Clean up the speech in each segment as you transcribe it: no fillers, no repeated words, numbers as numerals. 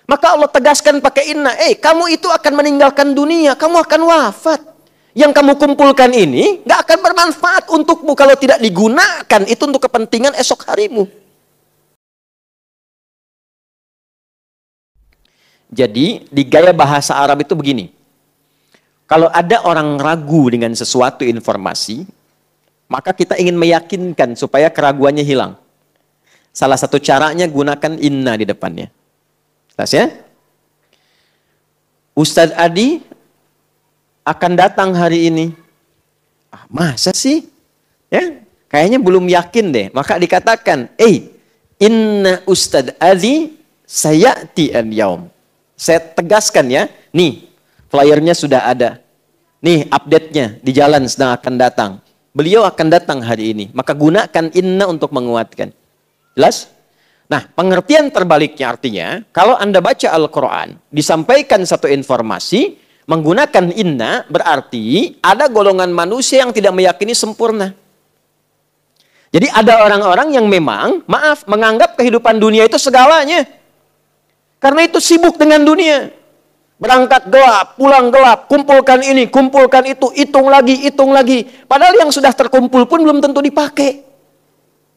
Maka Allah tegaskan pakai inna. Kamu itu akan meninggalkan dunia. Kamu akan wafat. Yang kamu kumpulkan ini nggak akan bermanfaat untukmu kalau tidak digunakan itu untuk kepentingan esok harimu. Jadi di gaya bahasa Arab itu begini. Kalau ada orang ragu dengan sesuatu informasi, maka kita ingin meyakinkan supaya keraguannya hilang. Salah satu caranya gunakan inna di depannya. Jelas ya? Ustadz Adi akan datang hari ini. Masa sih? Ya, kayaknya belum yakin deh. Maka dikatakan, inna Ustadz Adi sayati al-yaum. Saya tegaskan ya, nih flyernya sudah ada. Nih update-nya di jalan sedang akan datang. Beliau akan datang hari ini. Maka gunakan inna untuk menguatkan. Jelas? Nah, pengertian terbaliknya artinya, kalau Anda baca Al-Quran, disampaikan satu informasi, menggunakan inna berarti ada golongan manusia yang tidak meyakini sempurna. Jadi ada orang-orang yang memang, menganggap kehidupan dunia itu segalanya. Karena itu sibuk dengan dunia. Berangkat gelap, pulang gelap, kumpulkan ini, kumpulkan itu, hitung lagi. Padahal yang sudah terkumpul pun belum tentu dipakai.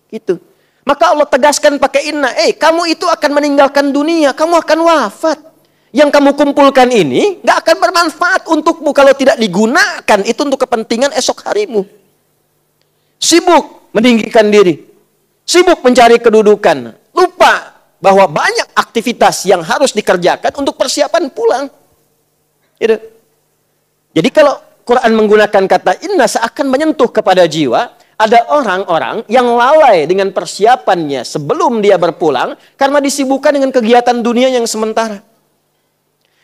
Gitu. Maka Allah tegaskan pakai inna. Kamu itu akan meninggalkan dunia, kamu akan wafat. Yang kamu kumpulkan ini nggak akan bermanfaat untukmu kalau tidak digunakan itu untuk kepentingan esok harimu. Sibuk meninggikan diri. Sibuk mencari kedudukan. Lupa bahwa banyak aktivitas yang harus dikerjakan untuk persiapan pulang. Gitu. Jadi kalau Quran menggunakan kata inna seakan menyentuh kepada jiwa, ada orang-orang yang lalai dengan persiapannya sebelum dia berpulang karena disibukkan dengan kegiatan dunia yang sementara.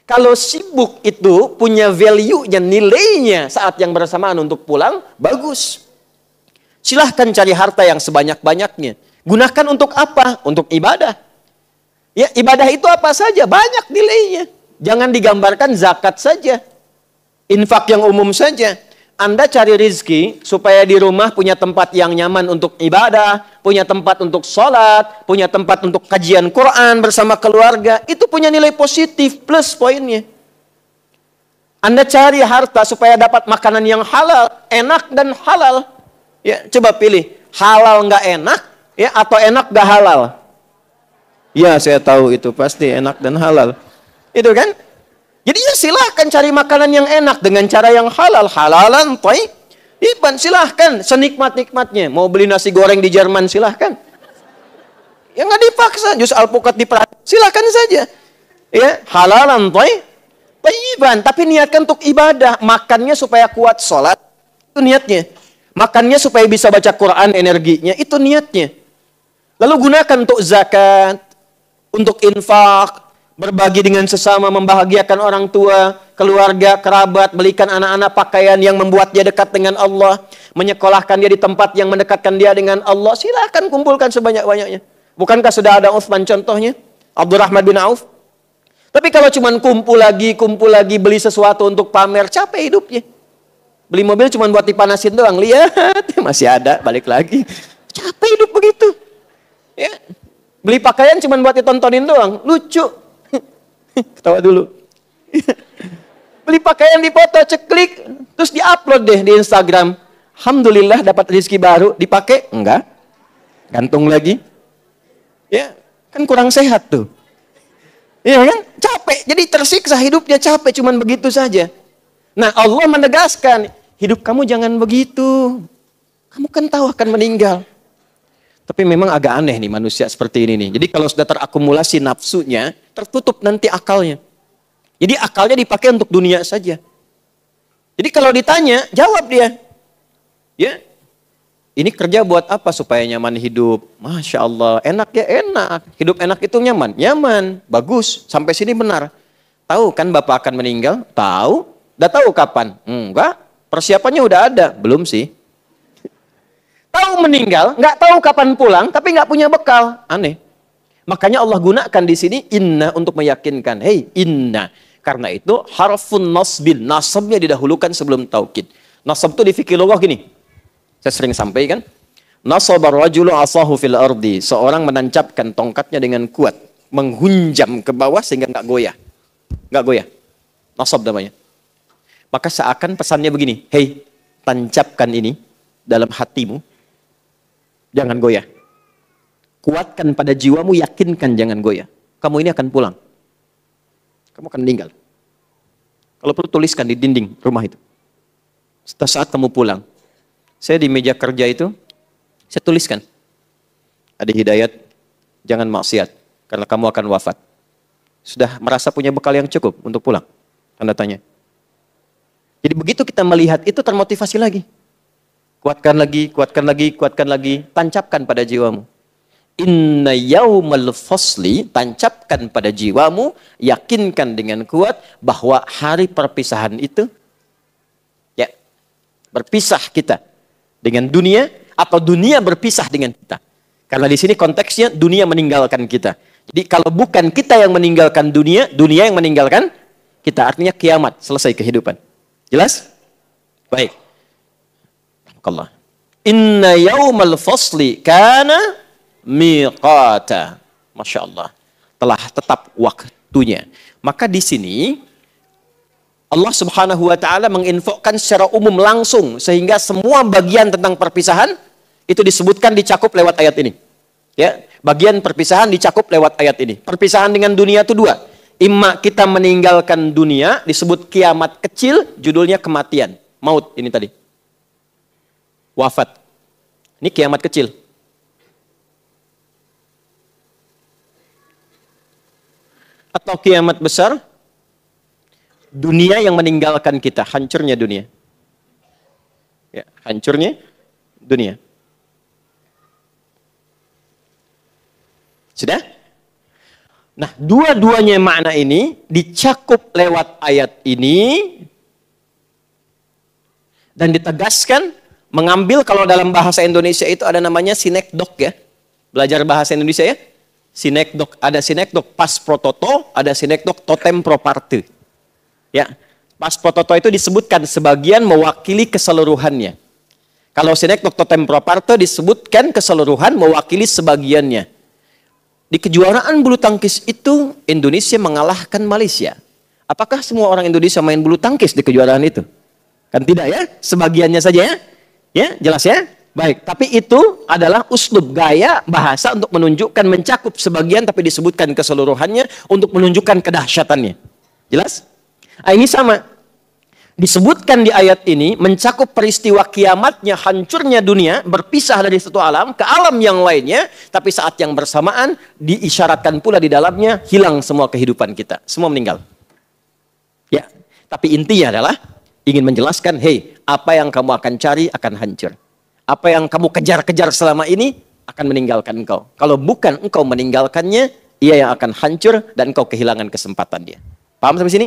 Kalau sibuk itu punya value-nya, nilainya saat yang bersamaan untuk pulang, bagus. Silahkan cari harta yang sebanyak-banyaknya. Gunakan untuk apa? Untuk ibadah. Ya, ibadah itu apa saja? Banyak nilainya. Jangan digambarkan zakat saja. Infak yang umum saja. Anda cari rizki supaya di rumah punya tempat yang nyaman untuk ibadah, punya tempat untuk sholat, punya tempat untuk kajian Quran bersama keluarga. Itu punya nilai positif, plus poinnya. Anda cari harta supaya dapat makanan yang halal, enak dan halal. Ya, coba pilih, halal nggak enak, ya atau enak nggak halal. Ya, saya tahu itu pasti enak dan halal. Itu kan? Jadi ya silahkan cari makanan yang enak dengan cara yang halal. Halalan, thayyiban, silahkan. Senikmat-nikmatnya. Mau beli nasi goreng di Jerman, silahkan. Ya nggak dipaksa. Jus alpukat diperhatikan, silahkan saja. Ya, halalan, thayyiban. Tapi niatkan untuk ibadah. Makannya supaya kuat sholat. Itu niatnya. Makannya supaya bisa baca Quran energinya. Itu niatnya. Lalu gunakan untuk zakat. Untuk infak. Berbagi dengan sesama, membahagiakan orang tua, keluarga, kerabat, belikan anak-anak pakaian yang membuat dia dekat dengan Allah, menyekolahkan dia di tempat yang mendekatkan dia dengan Allah. Silakan kumpulkan sebanyak-banyaknya. Bukankah sudah ada Utsman contohnya? Abdurrahman bin Auf. Tapi kalau cuma kumpul lagi, beli sesuatu untuk pamer, capek hidupnya. Beli mobil cuma buat dipanasin doang. Lihat, masih ada, balik lagi. Capek hidup begitu. Ya. Beli pakaian cuma buat ditontonin doang. Lucu. Ketawa dulu. Beli pakaian di foto, ceklik, terus diupload deh di Instagram. Alhamdulillah dapat rezeki baru, dipakai? Enggak. Gantung lagi. Ya, kan kurang sehat tuh. Iya kan? Capek. Jadi tersiksa hidupnya, capek cuman begitu saja. Nah, Allah menegaskan, hidup kamu jangan begitu. Kamu kan tahu akan meninggal. Tapi memang agak aneh nih manusia seperti ini nih. Jadi kalau sudah terakumulasi nafsunya, tertutup nanti akalnya. Jadi akalnya dipakai untuk dunia saja. Jadi kalau ditanya, jawab dia. Ya, ini kerja buat apa supaya nyaman hidup? Masya Allah, enak ya enak. Hidup enak itu nyaman? Nyaman, bagus. Sampai sini benar. Tahu kan Bapak akan meninggal? Tahu. Udah tahu kapan? Enggak. Persiapannya udah ada? Belum sih. Tahu meninggal, nggak tahu kapan pulang, tapi nggak punya bekal. Aneh. Makanya Allah gunakan di sini inna untuk meyakinkan. Hei, inna. Karena itu harfun nasbin. Nasabnya didahulukan sebelum taukid. Nasab itu di fikihullah gini. Saya sering sampaikan. Nasabar rajulu asahu fil ardi. Seorang menancapkan tongkatnya dengan kuat. menghunjam ke bawah sehingga nggak goyah. Nggak goyah. Nasab namanya. Maka seakan pesannya begini, hei, tancapkan ini dalam hatimu, jangan goyah. Kuatkan pada jiwamu, yakinkan jangan goyah. Kamu ini akan pulang. Kamu akan meninggal. Kalau perlu tuliskan di dinding rumah itu. Setelah saat kamu pulang, saya di meja kerja itu, saya tuliskan. Ada hidayat, jangan maksiat, karena kamu akan wafat. Sudah merasa punya bekal yang cukup untuk pulang? Tanda tanya. Jadi begitu kita melihat itu termotivasi lagi. Kuatkan lagi, kuatkan lagi, kuatkan lagi. Tancapkan pada jiwamu. Inna yaumal fasli, tancapkan pada jiwamu, yakinkan dengan kuat bahwa hari perpisahan itu, ya, berpisah kita dengan dunia, atau dunia berpisah dengan kita. Karena di sini konteksnya dunia meninggalkan kita. Jadi kalau bukan kita yang meninggalkan dunia, dunia yang meninggalkan kita. Artinya kiamat, selesai kehidupan. Jelas? Baik. Allah. Inna yaumal fasli kana miqata. Masya Allah. Telah tetap waktunya. Maka di sini Allah Subhanahu wa taala menginfokan secara umum langsung sehingga semua bagian tentang perpisahan itu disebutkan, dicakup lewat ayat ini. Ya, bagian perpisahan dicakup lewat ayat ini. Perpisahan dengan dunia itu dua. Imma kita meninggalkan dunia, disebut kiamat kecil, judulnya kematian. Maut ini tadi. Wafat. Ini kiamat kecil. Atau kiamat besar, dunia yang meninggalkan kita, hancurnya dunia. Ya, hancurnya dunia. Sudah? Nah, dua-duanya makna ini dicakup lewat ayat ini dan ditegaskan, mengambil, kalau dalam bahasa Indonesia itu ada namanya sinekdok ya. Belajar bahasa Indonesia ya. Sinekdok, ada sinekdok pas prototo, ada sinekdok totem pro parte. Ya, pas prototo itu disebutkan sebagian mewakili keseluruhannya. Kalau sinekdok totem pro parte disebutkan keseluruhan mewakili sebagiannya. Di kejuaraan bulu tangkis itu Indonesia mengalahkan Malaysia. Apakah semua orang Indonesia main bulu tangkis di kejuaraan itu? Kan tidak ya, sebagiannya saja ya. Ya, jelas ya? Baik, tapi itu adalah uslub, gaya bahasa untuk menunjukkan, mencakup sebagian tapi disebutkan keseluruhannya untuk menunjukkan kedahsyatannya. Jelas? Nah, ini sama. Disebutkan di ayat ini mencakup peristiwa kiamatnya, hancurnya dunia, berpisah dari satu alam ke alam yang lainnya, tapi saat yang bersamaan diisyaratkan pula di dalamnya hilang semua kehidupan kita, semua meninggal. Ya, tapi intinya adalah ingin menjelaskan, hei, apa yang kamu akan cari akan hancur. Apa yang kamu kejar-kejar selama ini akan meninggalkan engkau. Kalau bukan engkau meninggalkannya, ia yang akan hancur dan engkau kehilangan kesempatan dia. Paham sampai sini?